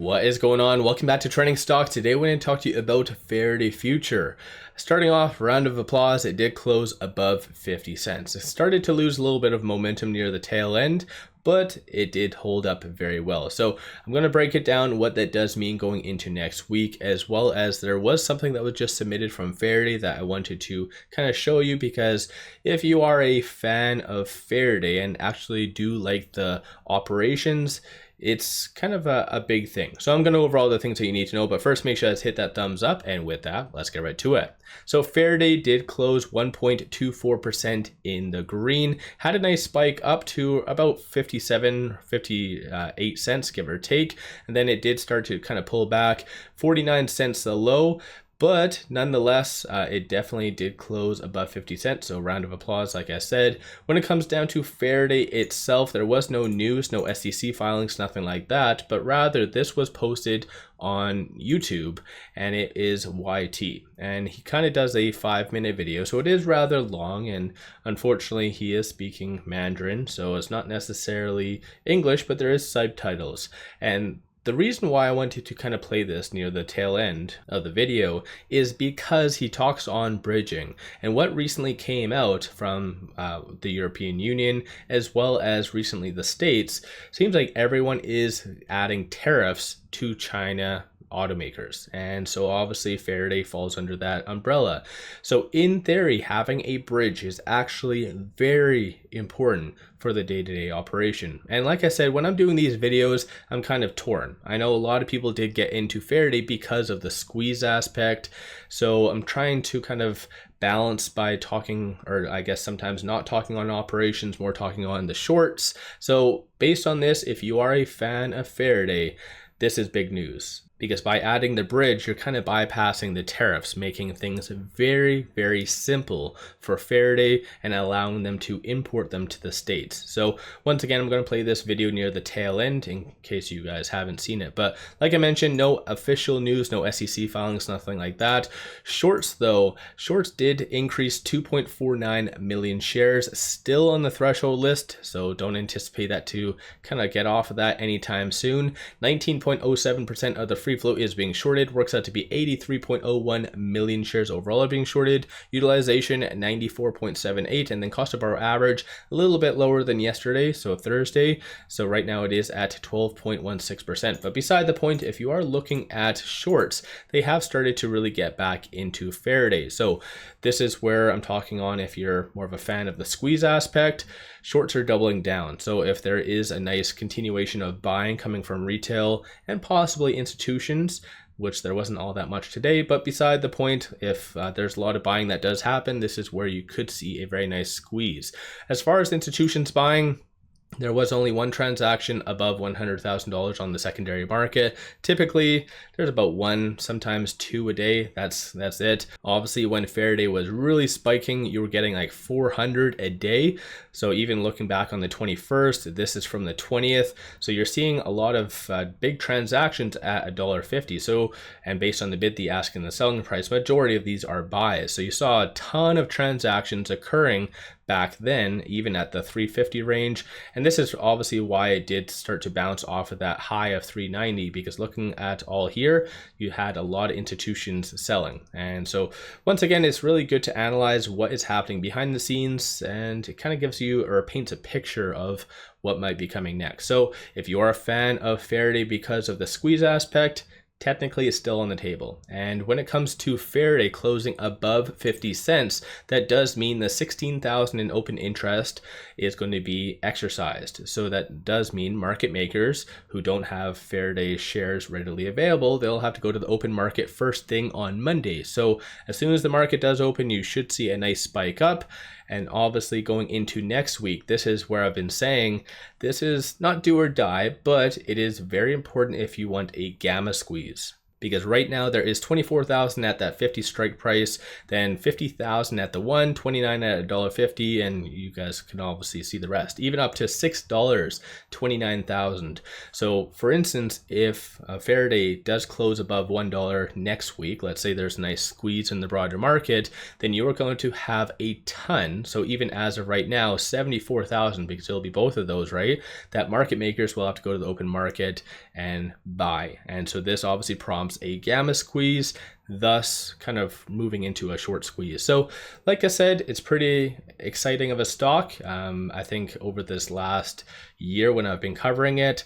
What is going on? Welcome back to Trending Stock. Today we're going to talk to you about Faraday Future. Starting off, round of applause, it did close above 50 cents. It started to lose a little bit of momentum near the tail end, but it did hold up very well. So I'm going to break it down what that does mean going into next week, as well as there was something that was just submitted from Faraday that I wanted to kind of show you, because if you are a fan of Faraday and actually do like the operations, it's kind of a big thing. So I'm going to go over all the things that you need to know, but first make sure to hit that thumbs up, and with that, let's get right to it. So Faraday did close 1.24% in the green, had a nice spike up to about 58 cents, give or take, and then it did start to kind of pull back, 49 cents the low. But nonetheless, it definitely did close above 50 cents. So round of applause, like I said. When it comes down to Faraday itself, there was no news, no SEC filings, nothing like that. But rather, this was posted on YouTube, and it is YT. And he kind of does a 5-minute video. So it is rather long. And unfortunately, he is speaking Mandarin. So it's not necessarily English, but there is subtitles. And the reason why I wanted to kind of play this near the tail end of the video is because he talks on bridging, and what recently came out from the European Union, as well as recently the States, seems like everyone is adding tariffs to China automakers, and so obviously Faraday falls under that umbrella. So in theory, having a bridge is actually very important for the day-to-day operation. And like I said, when I'm doing these videos, I'm kind of torn. I know a lot of people did get into Faraday because of the squeeze aspect, so I'm trying to kind of balance by talking, or I guess sometimes not talking on operations, more talking on the shorts. So based on this, if you are a fan of Faraday, this is big news, because by adding the bridge, you're kind of bypassing the tariffs, making things very, very simple for Faraday and allowing them to import them to the States. So once again, I'm going to play this video near the tail end in case you guys haven't seen it. But like I mentioned, no official news, no SEC filings, nothing like that. Shorts though, shorts did increase 2.49 million shares, still on the threshold list. So don't anticipate that to kind of get off of that anytime soon. 19.07% of the free float is being shorted, works out to be 83.01 million shares overall are being shorted, utilization at 94.78, and then cost of borrow average a little bit lower than yesterday, so Thursday. So right now it is at 12.16%. But beside the point, if you are looking at shorts, they have started to really get back into Faraday. So this is where I'm talking on, if you're more of a fan of the squeeze aspect, shorts are doubling down. So if there is a nice continuation of buying coming from retail and possibly institutions, which there wasn't all that much today, but beside the point, if there's a lot of buying that does happen, this is where you could see a very nice squeeze. As far as institutions buying, there was only one transaction above $100,000 on the secondary market. Typically, there's about one, sometimes two a day. That's it. Obviously, when Faraday was really spiking, you were getting like 400 a day. So even looking back on the 21st, this is from the 20th. So you're seeing a lot of big transactions at $1.50. So, and based on the bid, the ask, and the selling price, majority of these are buys. So you saw a ton of transactions occurring back then, even at the 350 range. And this is obviously why it did start to bounce off of that high of 390, because looking at all here, you had a lot of institutions selling. And so once again, it's really good to analyze what is happening behind the scenes, and it kind of gives you, or paints a picture of what might be coming next. So if you are a fan of Faraday because of the squeeze aspect, technically it's still on the table. And when it comes to Faraday closing above 50 cents, that does mean the 16,000 in open interest is going to be exercised. So that does mean market makers who don't have Faraday shares readily available, they'll have to go to the open market first thing on Monday. So as soon as the market does open, you should see a nice spike up. And obviously going into next week, this is where I've been saying this is not do or die, but it is very important if you want a gamma squeeze. because right now there is 24,000 at that 50 strike price, then 50,000 at the one, 29 at $1.50, and you guys can obviously see the rest, even up to $6, 29,000. So for instance, if Faraday does close above $1 next week, let's say there's a nice squeeze in the broader market, then you are going to have a ton. So even as of right now, 74,000, because it'll be both of those, right? That market makers will have to go to the open market and buy. And so this obviously prompts a gamma squeeze, thus kind of moving into a short squeeze. So like I said, it's pretty exciting of a stock. I think over this last year when I've been covering it,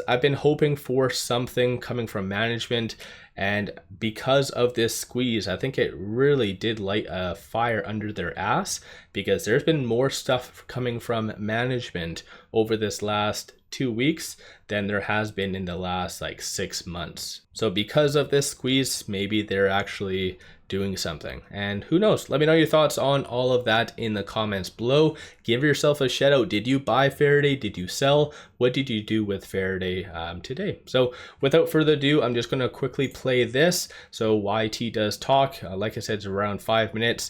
I've been hoping for something coming from management, and because of this squeeze, I think it really did light a fire under their ass, because there's been more stuff coming from management over this last 2 weeks than there has been in the last like 6 months. So because of this squeeze, maybe they're actually doing something, and who knows? Let me know your thoughts on all of that in the comments below. Give yourself a shout out. Did you buy Faraday? Did you sell? What did you do with Faraday today? So without further ado, I'm just going to quickly play this. So YT does talk, like I said, it's around 5 minutes.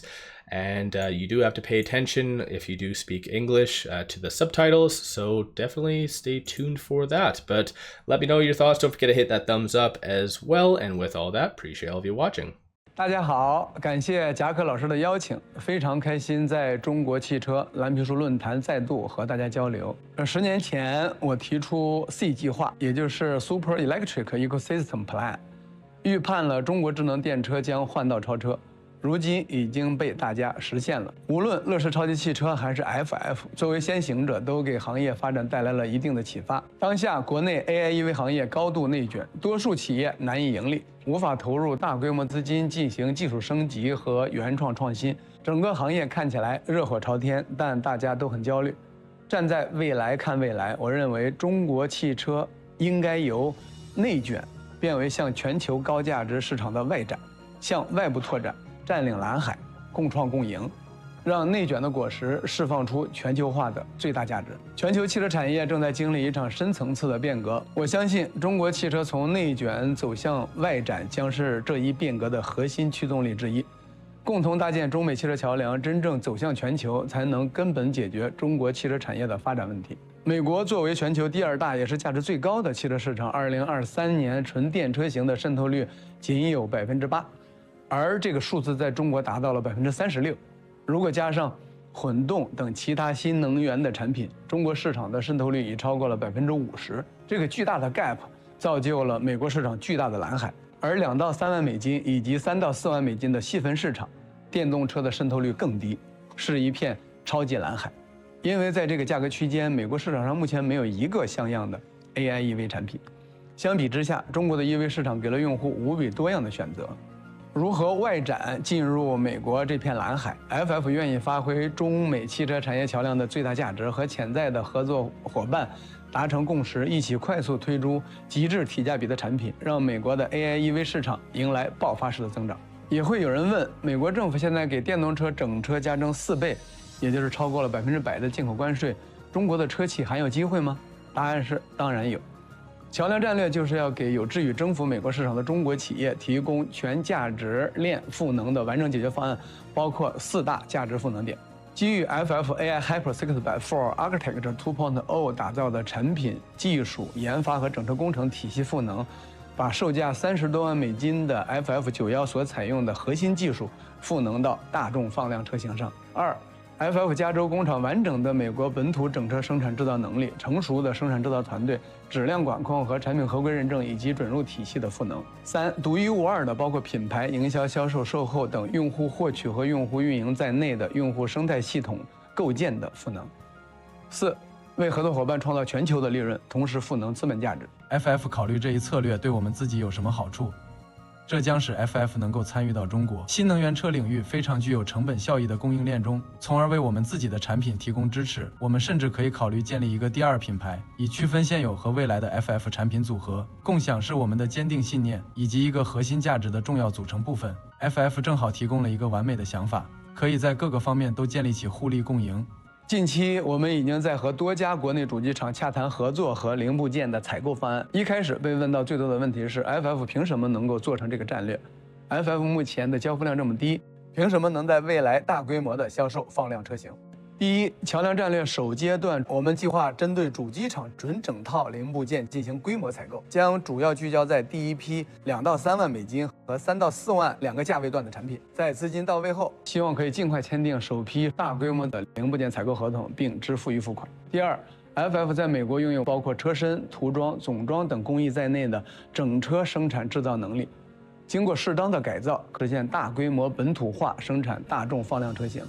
And you do have to pay attention if you do speak English to the subtitles, so definitely stay tuned for that. But let me know your thoughts. Don't forget to hit that thumbs up as well. And with all that, appreciate all of you watching. 大家好，感谢贾可老师的邀请，非常开心在中国汽车蓝皮书论坛再度和大家交流。10年前我提出 C 计划，也就是 Super Electric Ecosystem Plan， 预判了中国智能电车将换道超车。 如今已经被大家实现了。无论乐视超级汽车还是 FF， 作为先行者，都给行业发展带来了一定的启发。当下国内 AIEV 行业高度内卷，多数企业难以盈利，无法投入大规模资金进行技术升级和原创创新。整个行业看起来热火朝天，但大家都很焦虑。站在未来看未来，我认为中国汽车应该由内卷变为向全球高价值市场的外展，向外部拓展。 占领蓝海，共创共赢，让内卷的果实释放出全球化的最大价值。全球汽车产业正在经历一场深层次的变革，我相信中国汽车从内卷走向外展将是这一变革的核心驱动力之一。共同搭建中美汽车桥梁，真正走向全球，才能根本解决中国汽车产业的发展问题。美国作为全球第2大也是价值最高的汽车市场，2023年纯电车型的渗透率仅有8%。 而这个数字在中国达到了36%，如果加上混动等其他新能源的产品，中国市场的渗透率已超过了50%。这个巨大的 gap 造就了美国市场巨大的蓝海，而2到3万美金以及3到4万美金的细分市场，电动车的渗透率更低，是一片超级蓝海。因为在这个价格区间，美国市场上目前没有一个像样的 AIEV 产品，相比之下，中国的 EV 市场给了用户无比多样的选择。 如何外展进入美国这片蓝海 ？FF 愿意发挥中美汽车产业桥梁的最大价值，和潜在的合作伙伴达成共识，一起快速推出极致体价比的产品，让美国的 AIEV 市场迎来爆发式的增长。也会有人问，美国政府现在给电动车整车加征4倍，也就是超过了100%的进口关税，中国的车企还有机会吗？答案是当然有。 桥梁战略就是要给有志于征服美国市场的中国企业提供全价值链赋能的完整解决方案，包括4大价值赋能点。基于 FF AI Hyper 6x4 Architecture 2.0 打造的产品、技术研发和整车工程体系赋能，把售价30多万美金的 FF91所采用的核心技术赋能到大众放量车型上。FF 加州工厂完整的美国本土整车生产制造能力、成熟的生产制造团队、质量管控和产品合规认证以及准入体系的赋能。独一无二的包括品牌、营销、销售、售后等用户获取和用户运营在内的用户生态系统构建的赋能。为合作伙伴创造全球的利润，同时赋能资本价值。FF 考虑这一策略对我们自己有什么好处？ 这将使 FF 能够参与到中国新能源车领域非常具有成本效益的供应链中，从而为我们自己的产品提供支持。我们甚至可以考虑建立一个第2品牌，以区分现有和未来的 FF 产品组合。共享是我们的坚定信念以及一个核心价值的重要组成部分。FF 正好提供了一个完美的想法，可以在各个方面都建立起互利共赢。近期我们已经在和多家国内主机厂洽谈合作和零部件的采购方案。一开始被问到最多的问题是 FF 凭什么能够做成这个战略 ？FF 目前的交付量这么低，凭什么能在未来大规模的销售放量车型？第一，桥梁战略首阶段，我们计划针对主机厂准整套零部件进行规模采购，将主要聚焦在第一批2到3万美金和3到4万2个价位段的产品。在资金到位后，希望可以尽快签订首批大规模的零部件采购合同，并支付预付款。第二，FF 在美国拥有包括车身、涂装、总装等工艺在内的整车生产制造能力，经过适当的改造，实现大规模本土化生产大众放量车型。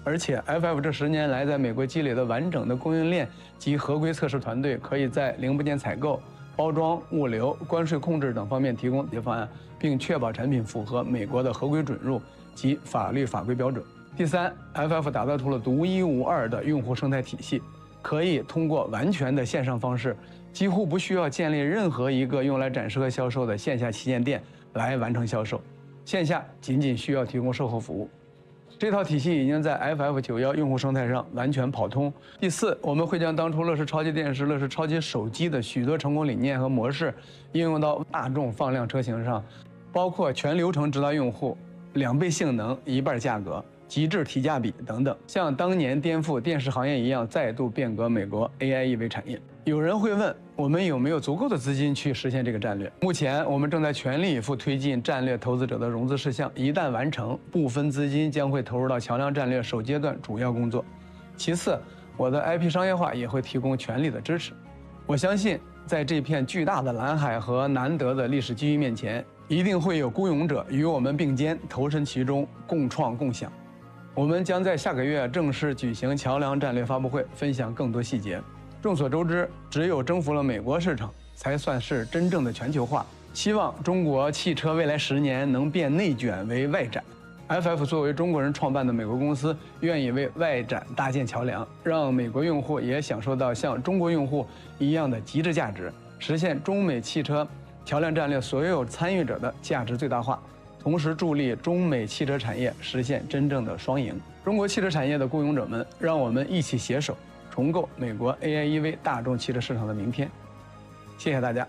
而且 FF 这10年来在美国积累的完整的供应链及合规测试团队，可以在零部件采购、包装、物流、关税控制等方面提供解决方案，并确保产品符合美国的合规准入及法律法规标准。第三 ，FF 打造出了独一无二的用户生态体系，可以通过完全的线上方式，几乎不需要建立任何一个用来展示和销售的线下旗舰店来完成销售，线下仅仅需要提供售后服务。这套体系已经在 FF91用户生态上完全跑通。第四，我们会将当初乐视超级电视、乐视超级手机的许多成功理念和模式应用到大众放量车型上，包括全流程直达用户、2倍性能、1半价格、极致提价比等等，像当年颠覆电视行业一样，再度变革美国 AIEV 产业。有人会问，我们有没有足够的资金去实现这个战略？目前我们正在全力以赴推进战略投资者的融资事项，一旦完成，部分资金将会投入到桥梁战略首阶段主要工作。其次，我的 IP 商业化也会提供全力的支持。我相信，在这片巨大的蓝海和难得的历史机遇面前，一定会有孤勇者与我们并肩，投身其中，共创共享。我们将在下个月正式举行桥梁战略发布会，分享更多细节。众所周知，只有征服了美国市场，才算是真正的全球化。希望中国汽车未来10年能变内卷为外展。FF 作为中国人创办的美国公司，愿意为外展搭建桥梁，让美国用户也享受到像中国用户一样的极致价值，实现中美汽车桥梁战略所有参与者的价值最大化，同时助力中美汽车产业实现真正的双赢。中国汽车产业的雇佣者们，让我们一起携手重构美国 AIEV 大众汽车市场的明天。谢谢大家。